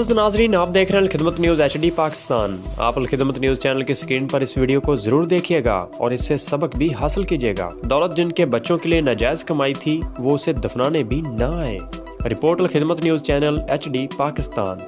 मोअज़्ज़ज़ नाज़रीन, आप देख रहे हैं खिदमत न्यूज़ HD पाकिस्तान। आप खिदमत न्यूज़ चैनल की स्क्रीन पर इस वीडियो को ज़रूर देखिएगा और इससे सबक भी हासिल कीजिएगा। दौलत जिनके बच्चों के लिए नाजायज़ कमाई थी वो उसे दफनाने भी ना आए। रिपोर्ट खिदमत न्यूज़ चैनल HD पाकिस्तान।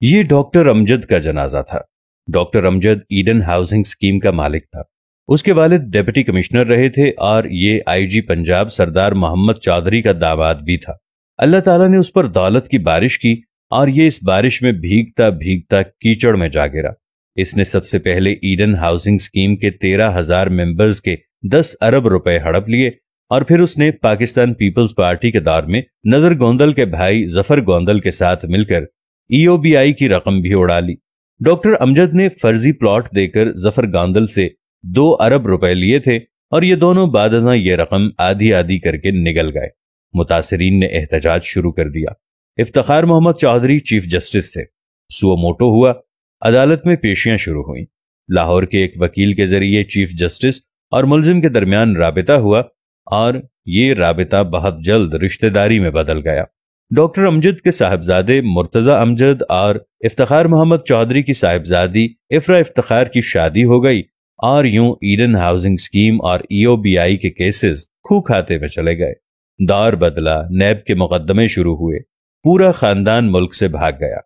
ये डॉक्टर अमजद का जनाजा था। Doctor Amjad Eden housing scheme का मालिक था। उसके वालिद डिप्टी कमिश्नर रहे थे और ये IG पंजाब सरदार मोहम्मद चौधरी का दामाद भी था। अल्लाह ताला ने उस पर दौलत की बारिश की और ये इस बारिश में भीगता भीगता कीचड़ में जा गिरा। इसने सबसे पहले ईडन हाउसिंग स्कीम के 13,000 मेंबर्स के 10 अरब रुपए हड़प लिए और फिर उसने पाकिस्तान पीपल्स पार्टी के दौर में नजर गोंदल के भाई जफर गोंदल के साथ मिलकर EOBI की रकम भी उड़ा ली। डॉक्टर अमजद ने फर्जी प्लॉट देकर जफर गोंदल से 2 अरब रुपए लिए थे और ये दोनों बादशाह ये रकम आधी आधी करके निगल गए। मुतासिरीन ने एहतजाज शुरू कर दिया। इफ्तिखार मोहम्मद चौधरी चीफ जस्टिस थे। सुओ मोटो हुआ। अदालत में पेशियां शुरू हुई। लाहौर के एक वकील के जरिए चीफ जस्टिस और मुलजिम के दरमियान राबिता हुआ और ये राबिता बहुत जल्द रिश्तेदारी में बदल गया। डॉक्टर अमजद के साहिबजादे मुर्तजा अमजद और इफ्तिखार मोहम्मद चौधरी की साहिबजादी इफ्रा इफ्तिखार की शादी हो गई और यूं ईडन हाउसिंग स्कीम और EOBI के केसेस खूह खाते में चले गए। दौर बदला। नैब के मुकदमे शुरू हुए। पूरा खानदान मुल्क से भाग गया।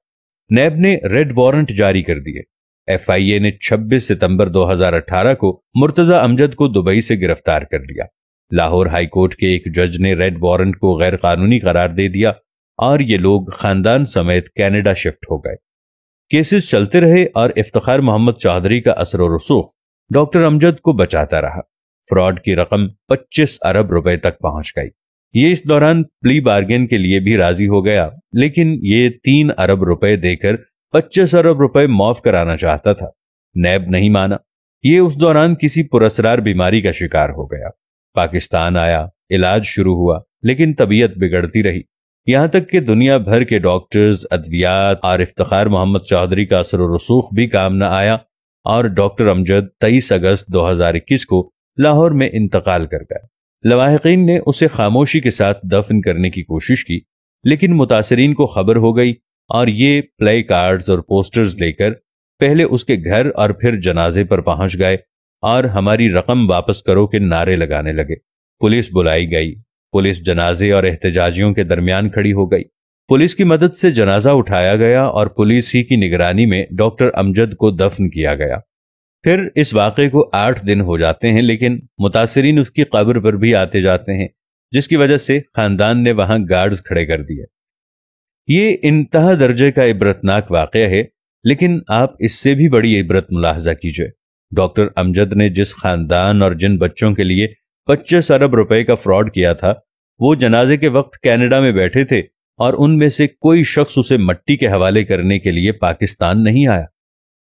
नैब ने रेड वारंट जारी कर दिए। FIA ने 26 सितंबर 2018 को मुर्तजा अमजद को दुबई से गिरफ्तार कर लिया। लाहौर हाई कोर्ट के एक जज ने रेड वारंट को गैर कानूनी करार दे दिया और ये लोग खानदान समेत कनाडा शिफ्ट हो गए। केसेस चलते रहे और इफ्तिखार मोहम्मद चौधरी का असर और रसूख डॉक्टर अमजद को बचाता रहा। फ्रॉड की रकम 25 अरब रुपए तक पहुंच गई। ये इस दौरान प्ली बार्गेन के लिए भी राजी हो गया, लेकिन ये 3 अरब रुपए देकर 25 अरब रुपए माफ कराना चाहता था। नैब नहीं माना। ये उस दौरान किसी पुरस्कार बीमारी का शिकार हो गया। पाकिस्तान आया, इलाज शुरू हुआ, लेकिन तबीयत बिगड़ती रही। यहां तक कि दुनिया भर के डॉक्टर्स, अद्वियात और इफ्तिखार मोहम्मद चौधरी का असर और रसूख भी काम न आया और डॉक्टर अमजद 23 अगस्त 2021 को लाहौर में इंतकाल कर गया। लवाहिकीन ने उसे खामोशी के साथ दफन करने की कोशिश की, लेकिन मुतासिरीन को खबर हो गई और ये प्ले कार्ड्स और पोस्टर्स लेकर पहले उसके घर और फिर जनाजे पर पहुंच गए और हमारी रकम वापस करो के नारे लगाने लगे। पुलिस बुलाई गई। पुलिस जनाजे और एहतजाजियों के दरमियान खड़ी हो गई। पुलिस की मदद से जनाजा उठाया गया और पुलिस ही की निगरानी में डॉक्टर अमजद को दफन किया गया। फिर इस वाक़े को 8 दिन हो जाते हैं, लेकिन मुतासिरीन उसकी कब्र पर भी आते जाते हैं, जिसकी वजह से खानदान ने वहां गार्ड्स खड़े कर दिए। ये इंतहा दर्जे का इबरतनाक वाक़या है, लेकिन आप इससे भी बड़ी इबरत मुलाहजा कीजिए। डॉक्टर अमजद ने जिस खानदान और जिन बच्चों के लिए 25 अरब रुपए का फ्रॉड किया था, वो जनाजे के वक्त कनाडा में बैठे थे और उनमें से कोई शख्स उसे मट्टी के हवाले करने के लिए पाकिस्तान नहीं आया।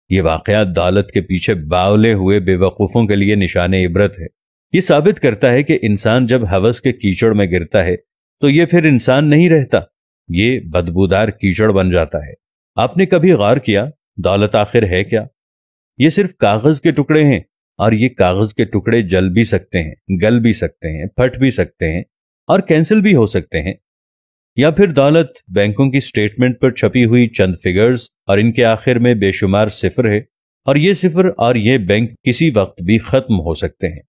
ये वाकया दौलत के पीछे बावले हुए बेवकूफ़ों के लिए निशाने इबरत है। ये साबित करता है कि इंसान जब हवस के कीचड़ में गिरता है तो ये फिर इंसान नहीं रहता, ये बदबूदार कीचड़ बन जाता है। आपने कभी गौर किया दौलत आखिर है क्या? ये सिर्फ कागज के टुकड़े हैं और ये कागज के टुकड़े जल भी सकते हैं, गल भी सकते हैं, फट भी सकते हैं और कैंसिल भी हो सकते हैं। या फिर दौलत बैंकों की स्टेटमेंट पर छपी हुई चंद फिगर्स और इनके आखिर में बेशुमार सिफर है और ये सिफर और ये बैंक किसी वक्त भी खत्म हो सकते हैं।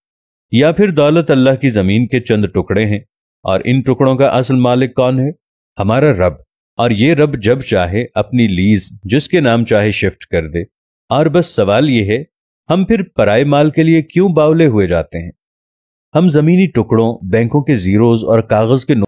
या फिर दौलत अल्लाह की जमीन के चंद टुकड़े हैं और इन टुकड़ों का असल मालिक कौन है? हमारा रब। और ये रब जब चाहे अपनी लीज जिसके नाम चाहे शिफ्ट कर दे। और बस सवाल ये है, हम फिर पराए माल के लिए क्यों बावले हुए जाते हैं? हम जमीनी टुकड़ों, बैंकों के जीरोज और कागज के